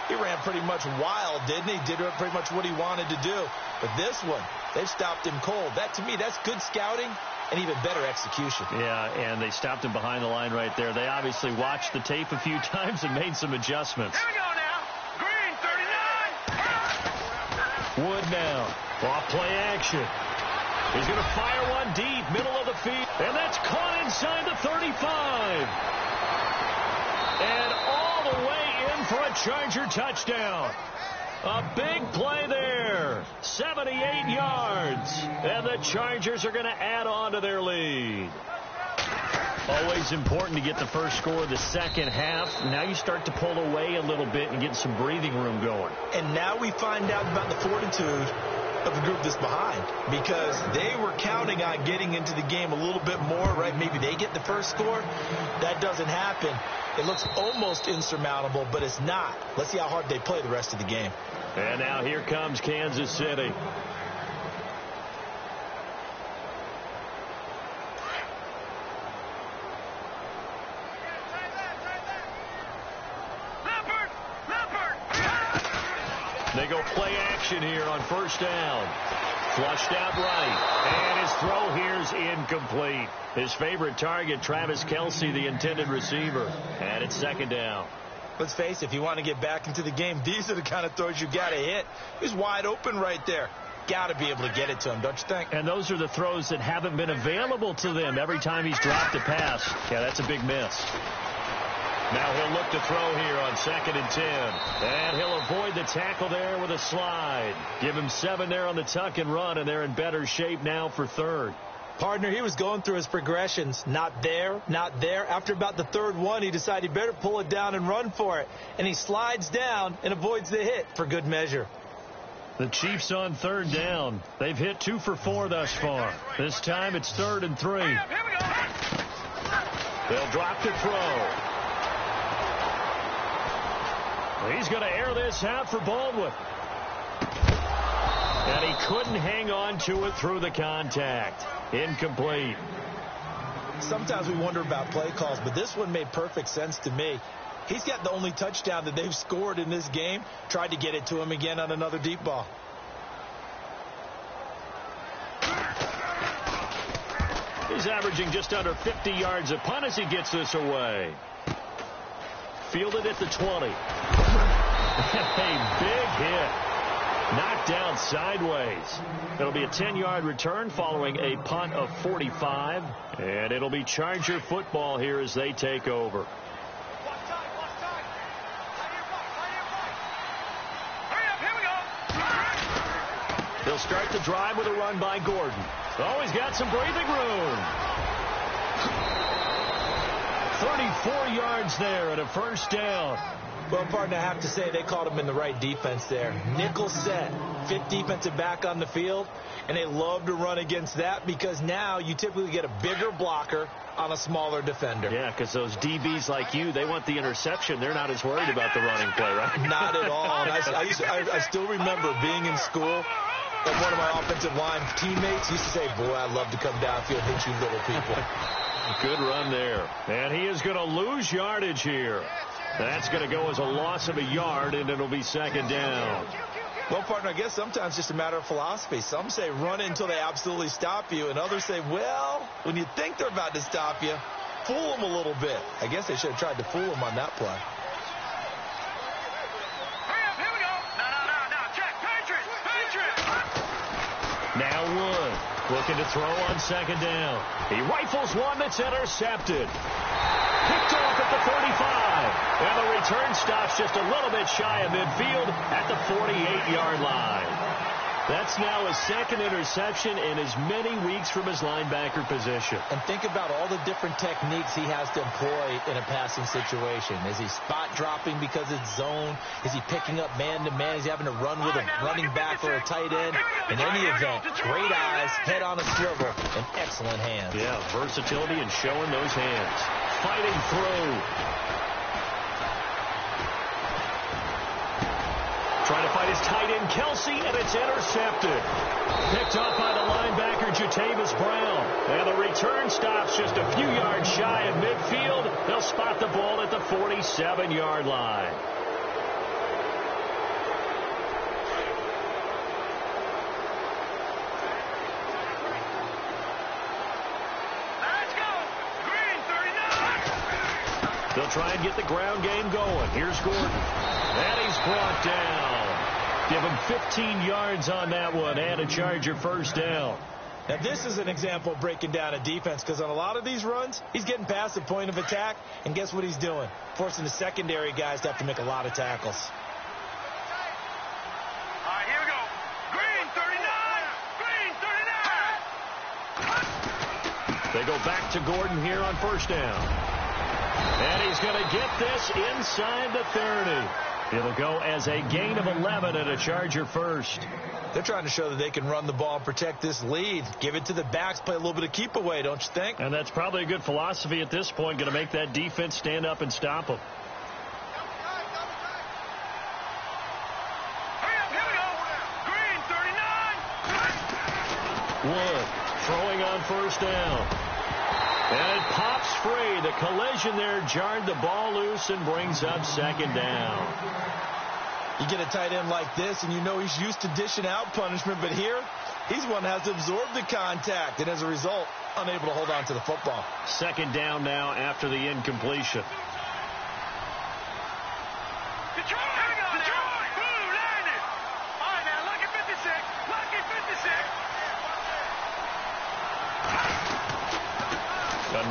Speaker 5: he ran pretty much wild, didn't he? Did pretty much what he wanted to do. But this one, they've stopped him cold. That, to me, that's good scouting and even better execution.
Speaker 4: Yeah, and they stopped him behind the line right there. They obviously watched the tape a few times and made some adjustments.
Speaker 6: Here we go now. Green, 39.
Speaker 4: Wood now. Off play action. He's going to fire one deep, middle of the field. And that's caught inside the 35. And all the way in for a Charger touchdown. A big play there. 78 yards. And the Chargers are going to add on to their lead. Always important to get the first score of the second half. Now you start to pull away a little bit and get some breathing room going.
Speaker 5: And now we find out about the fortitude of the group that's behind, because they were counting on getting into the game a little bit more, right? Maybe they get the first score. That doesn't happen. It looks almost insurmountable, but it's not. Let's see how hard they play the rest of the game.
Speaker 4: And now here comes Kansas City. They go play action here on first down. Flushed out right. And his throw here is incomplete. His favorite target, Travis Kelce, the intended receiver. And it's second down.
Speaker 5: Let's face it, if you want to get back into the game, these are the kind of throws you got to hit. He's wide open right there. Got to be able to get it to him, don't you think?
Speaker 4: And those are the throws that haven't been available to them every time he's dropped a pass. Yeah, that's a big miss. Now he'll look to throw here on 2nd and 10. And he'll avoid the tackle there with a slide. Give him 7 there on the tuck and run, and they're in better shape now for third.
Speaker 5: Partner, he was going through his progressions. Not there, not there. After about the third one, he decided he better pull it down and run for it. And he slides down and avoids the hit for good measure.
Speaker 4: The Chiefs on third down. They've hit 2 for 4 thus far. This time it's 3rd and 3. They'll drop to throw. He's going to air this out for Baldwin. And he couldn't hang on to it through the contact. Incomplete.
Speaker 5: Sometimes we wonder about play calls, but this one made perfect sense to me. He's got the only touchdown that they've scored in this game. Tried to get it to him again on another deep ball.
Speaker 4: He's averaging just under 50 yards a punt as he gets this away. Fielded at the 20. A big hit. Knocked down sideways. It'll be a 10-yard return following a punt of 45. And it'll be Charger football here as they take over. He'll start the drive with a run by Gordon. Oh, he's got some breathing room. 34 yards there at a first down.
Speaker 5: Well, partner, I have to say they called him in the right defense there. Nickel set, 5th defensive back on the field, and they love to run against that because now you typically get a bigger blocker on a smaller defender.
Speaker 4: Yeah, because those DBs like you, they want the interception. They're not as worried about the running play, right?
Speaker 5: Not at all. And I still remember being in school, and one of my offensive line teammates used to say, boy, I'd love to come downfield and hit you little people.
Speaker 4: Good run there. And he is going to lose yardage here. That's going to go as a loss of a yard, and it'll be second down.
Speaker 5: Well, partner, I guess sometimes it's just a matter of philosophy. Some say run it until they absolutely stop you, and others say, well, when you think they're about to stop you, fool them a little bit. I guess they should have tried to fool them on that play.
Speaker 6: Here we go. No. Check. Patriot.
Speaker 4: Now Wood looking to throw on second down. He rifles one that's intercepted. Picked off at the 35. And the return stops just a little bit shy of midfield at the 48-yard line. That's now his 2nd interception in as many weeks from his linebacker position.
Speaker 5: And think about all the different techniques he has to employ in a passing situation. Is he spot dropping because it's zone? Is he picking up man-to-man? Is he having to run with a running back or a tight end? In any event, great eyes, head on a swivel, and excellent hands.
Speaker 4: Yeah, versatility and showing those hands. Fighting through. Trying to fight his tight end, Kelce, and it's intercepted. Picked off by the linebacker, Jatavis Brown. And the return stops just a few yards shy of midfield. They'll spot the ball at the 47-yard line.
Speaker 6: Let's go. Green 39.
Speaker 4: They'll try and get the ground game going. Here's Gordon. And he's brought down. Give him 15 yards on that one and a Charger first down.
Speaker 5: Now, this is an example of breaking down a defense because on a lot of these runs, he's getting past the point of attack, and guess what he's doing? Forcing the secondary guys to have to make a lot of tackles.
Speaker 4: They go back to Gordon here on first down. And he's going to get this inside the 30. It'll go as a gain of 11 and a Charger first.
Speaker 5: They're trying to show that they can run the ball and protect this lead. Give it to the backs, play a little bit of keep away, don't you think?
Speaker 4: And that's probably a good philosophy at this point, going to make that defense stand up and stop them. Wood throwing on first down. And it pops free. The collision there jarred the ball loose and brings up second down.
Speaker 5: You get a tight end like this, and you know he's used to dishing out punishment, but here, he's one that has to absorb the contact, and as a result, unable to hold on to the football.
Speaker 4: Second down now after the incompletion.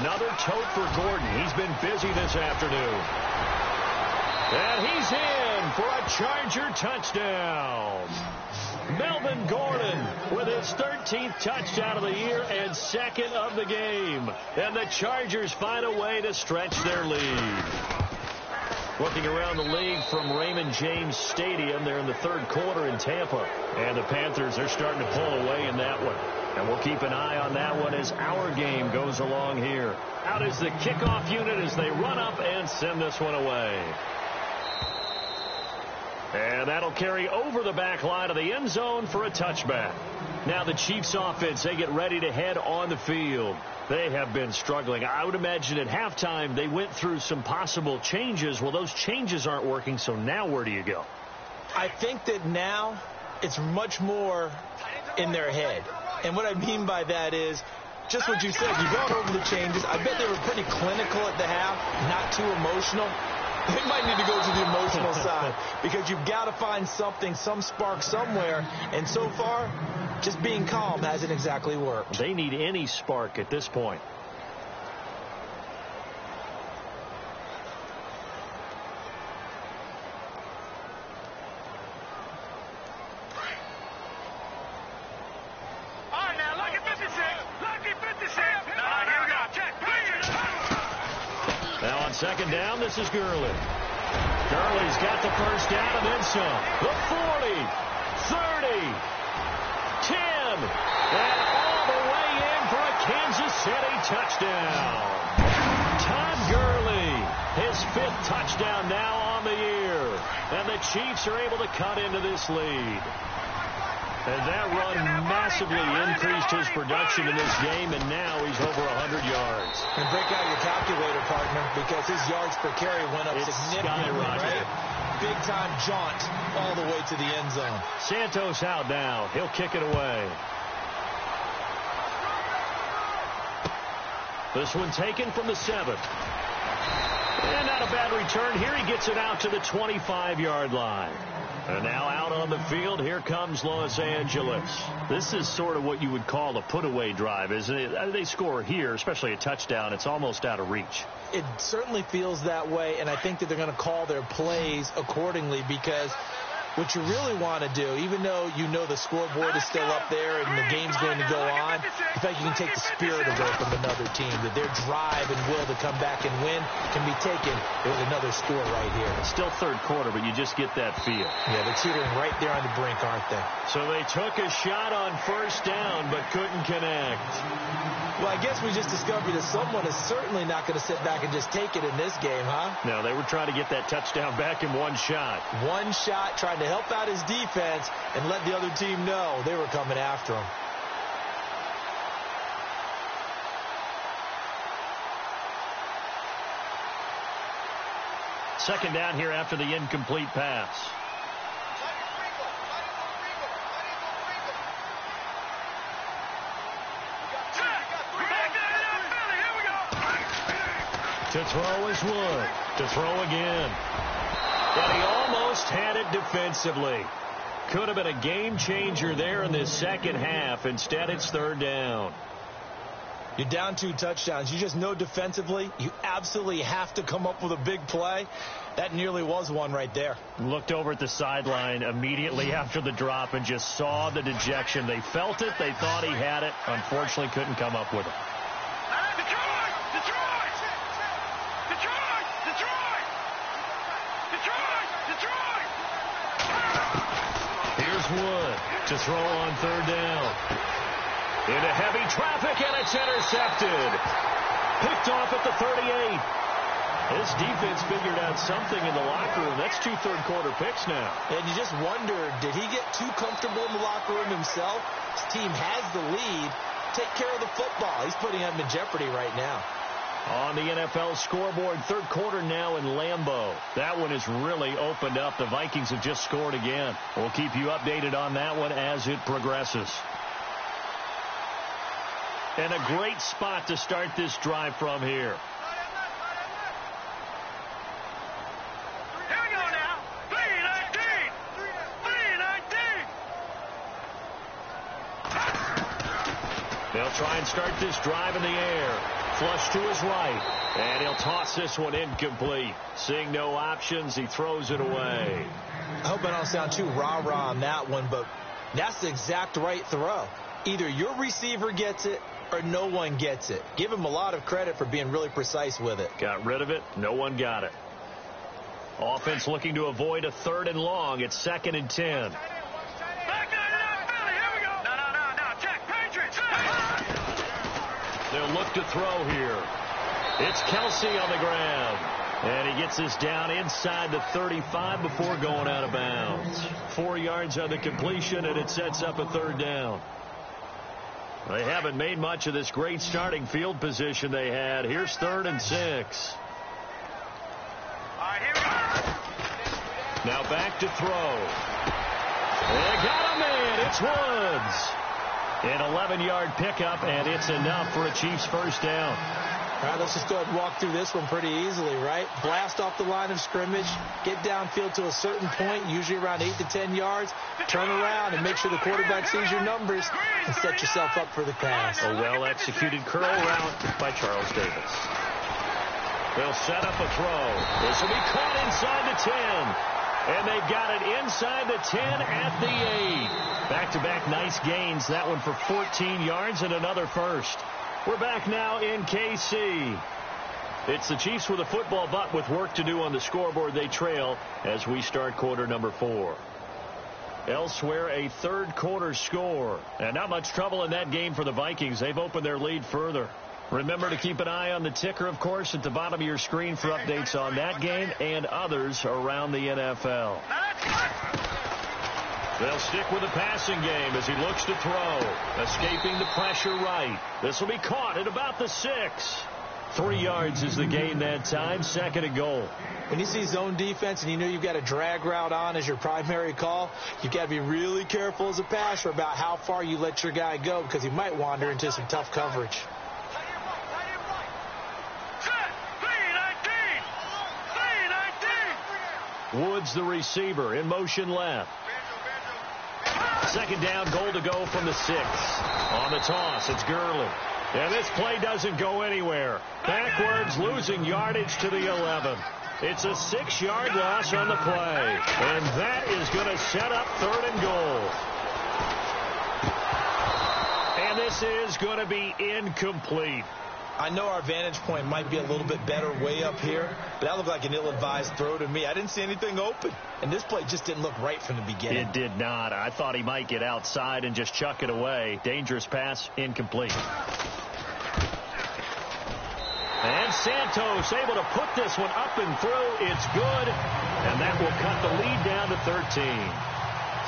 Speaker 4: Another tote for Gordon. He's been busy this afternoon. And he's in for a Charger touchdown. Melvin Gordon with his 13th touchdown of the year and second of the game. And the Chargers find a way to stretch their lead. Looking around the league from Raymond James Stadium, they're in the third quarter in Tampa. And the Panthers are starting to pull away in that one. And we'll keep an eye on that one as our game goes along here. Out is the kickoff unit as they run up and send this one away. And that'll carry over the back line of the end zone for a touchback. Now the Chiefs offense, they get ready to head on the field. They have been struggling. I would imagine at halftime they went through some possible changes. Well, those changes aren't working, so now where do you go?
Speaker 5: I think that now it's much more in their head. And what I mean by that is just what you said. You brought over the changes. I bet they were pretty clinical at the half, not too emotional. They might need to go to the emotional side because you've got to find something, some spark somewhere. And so far, just being calm hasn't exactly worked.
Speaker 4: They need any spark at this point. Second down, this is Gurley. Gurley's got the first down and then some. The 40, 30, 10, and all the way in for a Kansas City touchdown. Todd Gurley, his 5th touchdown now on the year. And the Chiefs are able to cut into this lead. And that run massively increased his production in this game, and now he's over 100 yards.
Speaker 5: And break out your calculator, partner, because his yards per carry went up significantly, right? Big-time jaunt all the way to the end zone.
Speaker 4: Santos out now. He'll kick it away. This one taken from the 7. And not a bad return here. He gets it out to the 25-yard line. And now out on the field, here comes Los Angeles. This is sort of what you would call a put-away drive, isn't it? They score here, especially a touchdown. It's almost out of reach.
Speaker 5: It certainly feels that way, and I think that they're going to call their plays accordingly because what you really want to do, even though you know the scoreboard is still up there and the game's going to go on, the fact you can take the spirit away from another team, that their drive and will to come back and win can be taken with another score right here.
Speaker 4: It's still third quarter, but you just get that feel.
Speaker 5: Yeah, they're teetering right there on the brink, aren't they?
Speaker 4: So they took a shot on first down, but couldn't connect.
Speaker 5: Well, I guess we just discovered that someone is certainly not going to sit back and just take it in this game, huh?
Speaker 4: No, they were trying to get that touchdown back in one shot.
Speaker 5: One shot, trying to help out his defense and let the other team know they were coming after him.
Speaker 4: Second down here after the incomplete pass. To throw is Wood. To throw again. And he almost had it defensively. Could have been a game changer there in this second half. Instead, it's third down.
Speaker 5: You're down 2 touchdowns. You just know defensively you absolutely have to come up with a big play. That nearly was one right there.
Speaker 4: Looked over at the sideline immediately after the drop and just saw the dejection. They felt it. They thought he had it. Unfortunately, couldn't come up with it. set to throw on third down. Into heavy traffic, and it's intercepted. Picked off at the 38. This defense figured out something in the locker room. That's 2 third-quarter picks now.
Speaker 5: And you just wonder, did he get too comfortable in the locker room himself? His team has the lead. Take care of the football. He's putting them in jeopardy right now.
Speaker 4: On the NFL scoreboard, third quarter now in Lambeau. That one has really opened up. The Vikings have just scored again. We'll keep you updated on that one as it progresses. And a great spot to start this drive from here.
Speaker 6: Here we go now. 3-19. 3-19.
Speaker 4: They'll try and start this drive in the air. Flush to his right. And he'll toss this one incomplete. Seeing no options, he throws it away.
Speaker 5: I hope I don't sound too rah-rah on that one, but that's the exact right throw. Either your receiver gets it or no one gets it. Give him a lot of credit for being really precise with it.
Speaker 4: Got rid of it. No one got it. Offense looking to avoid a 3rd and long. It's 2nd and 10.
Speaker 6: Back nine out, Philly. Here we go. No. Check. Patriots.
Speaker 4: They'll look to throw here. It's Kelsey on the ground. And he gets this down inside the 35 before going out of bounds. 4 yards on the completion, and it sets up a 3rd down. They haven't made much of this great starting field position they had. Here's 3rd and 6.
Speaker 6: All right, here we go.
Speaker 4: Now back to throw. They got a man. It's Woods. An 11-yard pickup, and it's enough for a Chiefs first down.
Speaker 5: All right, let's just go ahead and walk through this one pretty easily, right? Blast off the line of scrimmage, get downfield to a certain point, usually around 8 to 10 yards, turn around and make sure the quarterback sees your numbers and set yourself up for the pass.
Speaker 4: A well-executed curl route by Charles Davis. They'll set up a throw. This will be caught inside the 10. And they've got it inside the 10 at the 8. Back-to-back nice gains. That one for 14 yards and another first. We're back now in KC. It's the Chiefs with a football, but with work to do on the scoreboard. They trail as we start quarter number 4. Elsewhere, a third quarter score. And not much trouble in that game for the Vikings. They've opened their lead further. Remember to keep an eye on the ticker, of course, at the bottom of your screen for updates on that game and others around the NFL. They'll stick with the passing game as he looks to throw. Escaping the pressure right. This will be caught at about the 6. 3 yards is the gain that time. 2nd and goal.
Speaker 5: When you see zone defense and you know you've got a drag route on as your primary call, you've got to be really careful as a passer about how far you let your guy go because he might wander into some tough coverage.
Speaker 4: Woods, the receiver, in motion left. 2nd down, goal to go from the 6. On the toss, it's Gurley. And this play doesn't go anywhere. Backwards, losing yardage to the 11. It's a 6-yard loss on the play. And that is going to set up 3rd and goal. And this is going to be incomplete.
Speaker 5: I know our vantage point might be a little bit better way up here, but that looked like an ill-advised throw to me. I didn't see anything open, and this play just didn't look right from the beginning.
Speaker 4: It did not. I thought he might get outside and just chuck it away. Dangerous pass, incomplete. And Santos able to put this one up and through. It's good, and that will cut the lead down to 13.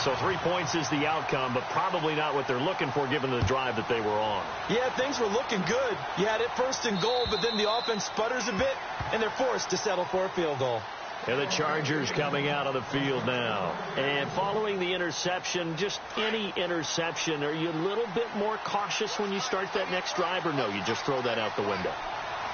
Speaker 4: So 3 points is the outcome, but probably not what they're looking for given the drive that they were on.
Speaker 5: Yeah, things were looking good. You had it 1st and goal, but then the offense sputters a bit, and they're forced to settle for a field goal.
Speaker 4: And the Chargers coming out on the field now. And following the interception, just any interception, are you a little bit more cautious when you start that next drive, or no, you just throw that out the window?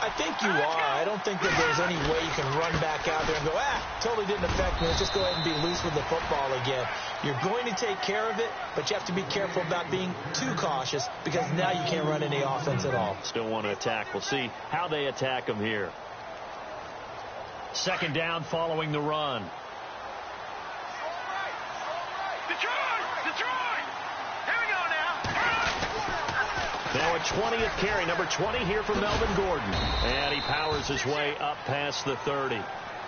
Speaker 5: I think you are. I don't think that there's any way you can run back out there and go, totally didn't affect me. Let's just go ahead and be loose with the football again. You're going to take care of it, but you have to be careful about being too cautious because now you can't run any offense at all.
Speaker 4: Still want to attack. We'll see how they attack them here. 2nd down following the run.
Speaker 6: Detroit! Here we go now.
Speaker 4: Now a 20th carry, number 20 here for Melvin Gordon. And he powers his way up past the 30.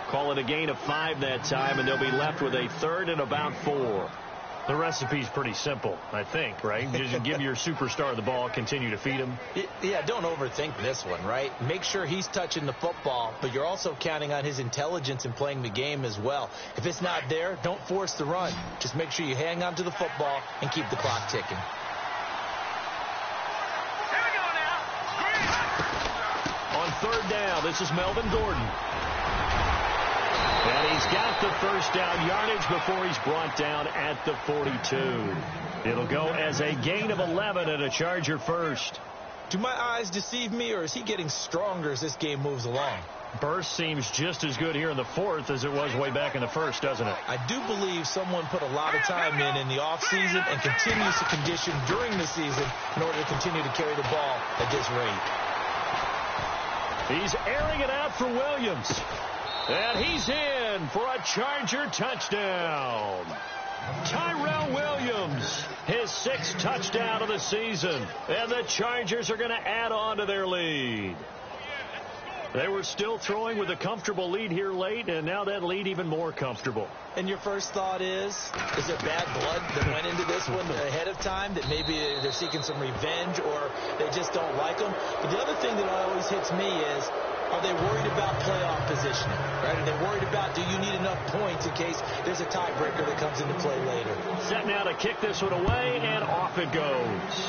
Speaker 4: Call it a gain of 5 that time, and they'll be left with a 3rd and about 4. The recipe's pretty simple, I think, right? Just give your superstar the ball, continue to feed him.
Speaker 5: Yeah, don't overthink this one, right? Make sure he's touching the football, but you're also counting on his intelligence in playing the game as well. If it's not there, don't force the run. Just make sure you hang on to the football and keep the clock ticking.
Speaker 6: Here we go now.
Speaker 4: On third down, this is Melvin Gordon. And he's got the first down yardage before he's brought down at the 42. It'll go as a gain of 11 and a Charger first.
Speaker 5: Do my eyes deceive me, or is he getting stronger as this game moves along?
Speaker 4: Burst seems just as good here in the fourth as it was way back in the first, doesn't it?
Speaker 5: I do believe someone put a lot of time in the offseason and continues to condition during the season in order to continue to carry the ball at this rate.
Speaker 4: He's airing it out for Williams. And he's in for a Charger touchdown. Tyrell Williams, his 6th touchdown of the season. And the Chargers are going to add on to their lead. They were still throwing with a comfortable lead here late, and now that lead even more comfortable.
Speaker 5: And your first thought is there bad blood that went into this one ahead of time, that maybe they're seeking some revenge or they just don't like them? But the other thing that always hits me is, are they worried about playoff positioning? Right? Are they worried about, do you need enough points in case there's a tiebreaker that comes into play later?
Speaker 4: Set now to kick this one away, and off it goes.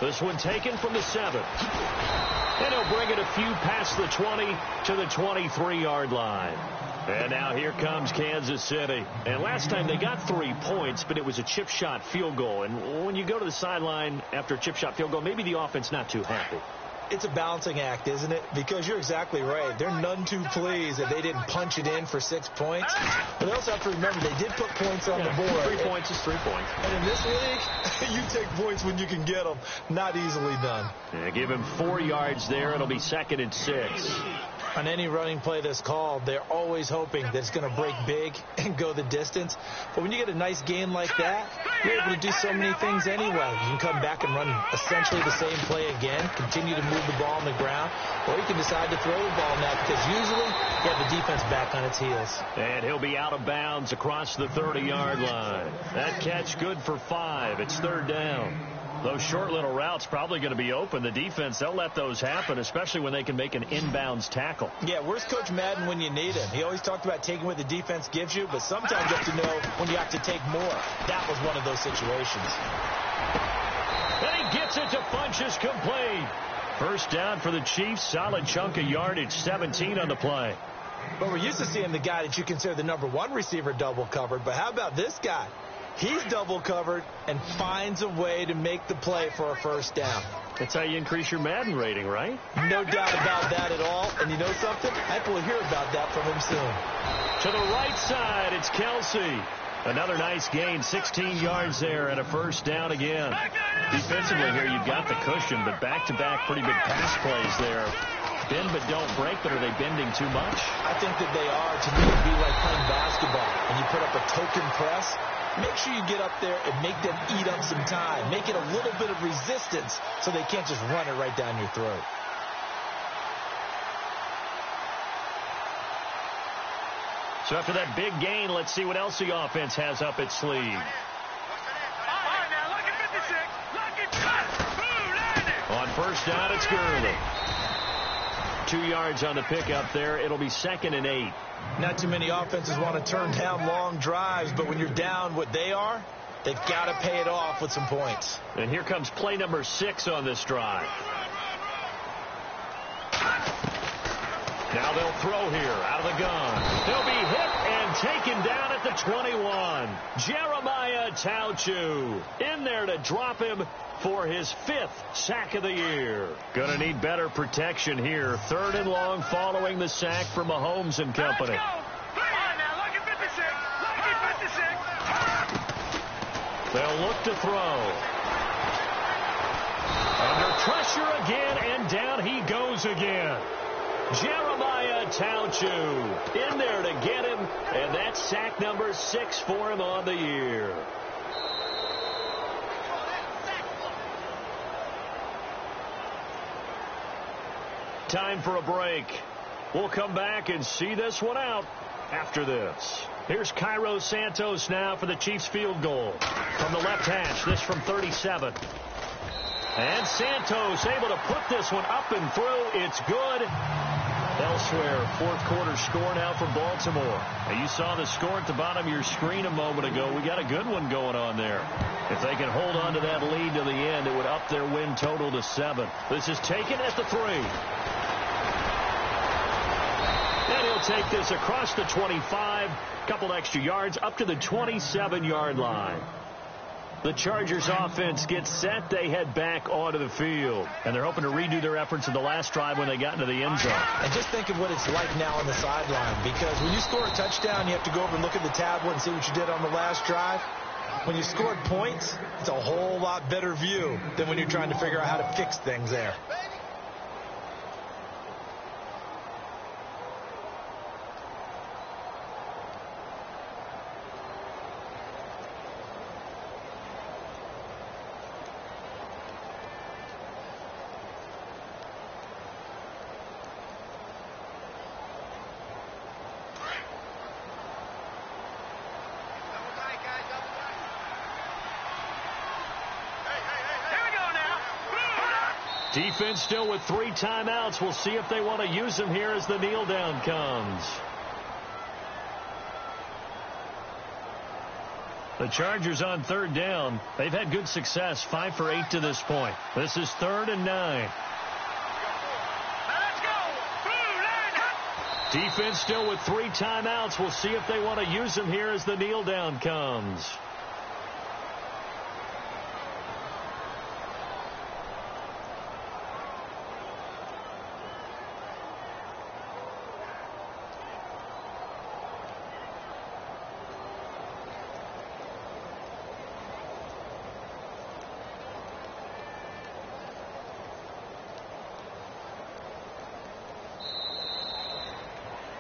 Speaker 4: This one taken from the 7. And he'll bring it a few past the 20 to the 23-yard line. And now here comes Kansas City. And last time they got 3 points, but it was a chip shot field goal. And when you go to the sideline after a chip shot field goal, maybe the offense not too happy.
Speaker 5: It's a balancing act, isn't it? Because you're exactly right. They're none too pleased that they didn't punch it in for 6 points. But they also have to remember they did put points on the board.
Speaker 4: 3 points is 3 points.
Speaker 5: And in this league, you take points when you can get them. Not easily done.
Speaker 4: Yeah, give him 4 yards there. It'll be 2nd and 6.
Speaker 5: On any running play that's called, they're always hoping that it's going to break big and go the distance. But when you get a nice gain like that, you're able to do so many things anyway. You can come back and run essentially the same play again, continue to move the ball on the ground, or you can decide to throw the ball now because usually you have the defense back on its heels.
Speaker 4: And he'll be out of bounds across the 30-yard line. That catch good for 5. It's 3rd down. Those short little routes probably going to be open. The defense, they'll let those happen, especially when they can make an inbounds tackle.
Speaker 5: Yeah, where's Coach Madden when you need him? He always talked about taking what the defense gives you, but sometimes you have to know when you have to take more. That was one of those situations.
Speaker 4: And he gets it to Funchess complete. First down for the Chiefs. Solid chunk of yardage, 17 on the play.
Speaker 5: But we're used to seeing the guy that you consider the #1 receiver double covered. But how about this guy? He's double covered and finds a way to make the play for a first down.
Speaker 4: That's how you increase your Madden rating, right?
Speaker 5: No doubt about that at all. And you know something? I think we'll hear about that from him soon.
Speaker 4: To the right side, it's Kelsey. Another nice gain, 16 yards there and a first down again. Defensively here, you've got the cushion, but back-to-back pretty big pass plays there. Bend but don't break, but are they bending too much?
Speaker 5: I think that they are. To me, it'd be like playing basketball. When you put up a token press, make sure you get up there and make them eat up some time. Make it a little bit of resistance so they can't just run it right down your throat.
Speaker 4: So after that big gain, let's see what else the offense has up its sleeve.
Speaker 6: All right, now, look at 56. Look at that. Boom, landed.
Speaker 4: On first down, it's Gurley. 2 yards on the pickup there. It'll be 2nd and 8.
Speaker 5: Not too many offenses want to turn down long drives, but when you're down what they are, they've got to pay it off with some points.
Speaker 4: And here comes play number 6 on this drive. Now they'll throw here out of the gun. They'll be hit and taken down at the 21. Jeremiah Tauchu in there to drop him for his 5th sack of the year. Gonna need better protection here. 3rd and long following the sack from Mahomes and company.
Speaker 6: Let's go. All right, now, look at 56. Look at 56.
Speaker 4: They'll look to throw. Under pressure again, and down he goes again. Jeremiah Tauchu in there to get him, and that's sack number 6 for him on the year. Time for a break. We'll come back and see this one out after this. Here's Cairo Santos now for the Chiefs field goal. From the left hash, this from 37. And Santos able to put this one up and through. It's good. Elsewhere, fourth quarter score now for Baltimore. Now you saw the score at the bottom of your screen a moment ago. We got a good one going on there. If they can hold on to that lead to the end, it would up their win total to 7. This is taken at the 3. And he'll take this across the 25. Couple extra yards up to the 27-yard line. The Chargers offense gets set. They head back onto the field. And they're hoping to redo their efforts in the last drive when they got into the end zone.
Speaker 5: And just think of what it's like now on the sideline. Because when you score a touchdown, you have to go over and look at the tablet and see what you did on the last drive. When you scored points, it's a whole lot better view than when you're trying to figure out how to fix things there.
Speaker 4: Defense still with 3 timeouts. We'll see if they want to use them here as the kneel down comes. The Chargers on third down. They've had good success, 5 for 8 to this point. This is 3rd and 9. Defense still with 3 timeouts. We'll see if they want to use them here as the kneel down comes.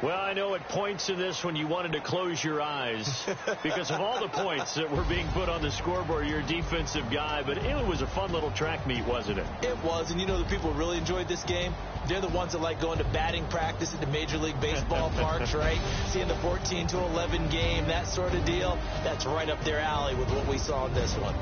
Speaker 4: Well, I know at points in this one you wanted to close your eyes because of all the points that were being put on the scoreboard. You're a defensive guy, but it was a fun little track meet, wasn't it?
Speaker 5: It was, and you know the people who really enjoyed this game? They're the ones that like going to batting practice at the Major League Baseball parks, right? Seeing the 14-11 game, that sort of deal. That's right up their alley with what we saw in this one.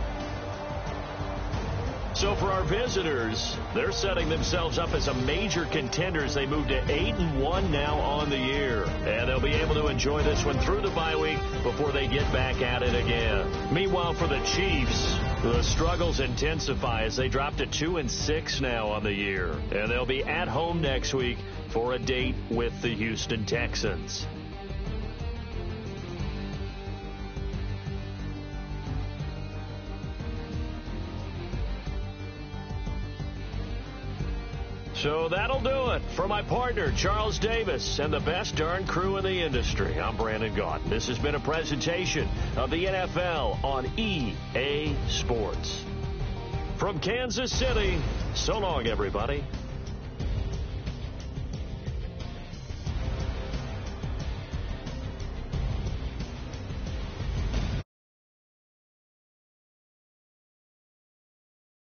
Speaker 4: So for our visitors, they're setting themselves up as a major contender as they move to 8-1 now on the year. And they'll be able to enjoy this one through the bye week before they get back at it again. Meanwhile, for the Chiefs, the struggles intensify as they drop to 2-6 now on the year. And they'll be at home next week for a date with the Houston Texans. So that'll do it. For my partner, Charles Davis, and the best darn crew in the industry, I'm Brandon Gaudin. This has been a presentation of the NFL on EA Sports. From Kansas City, so long, everybody.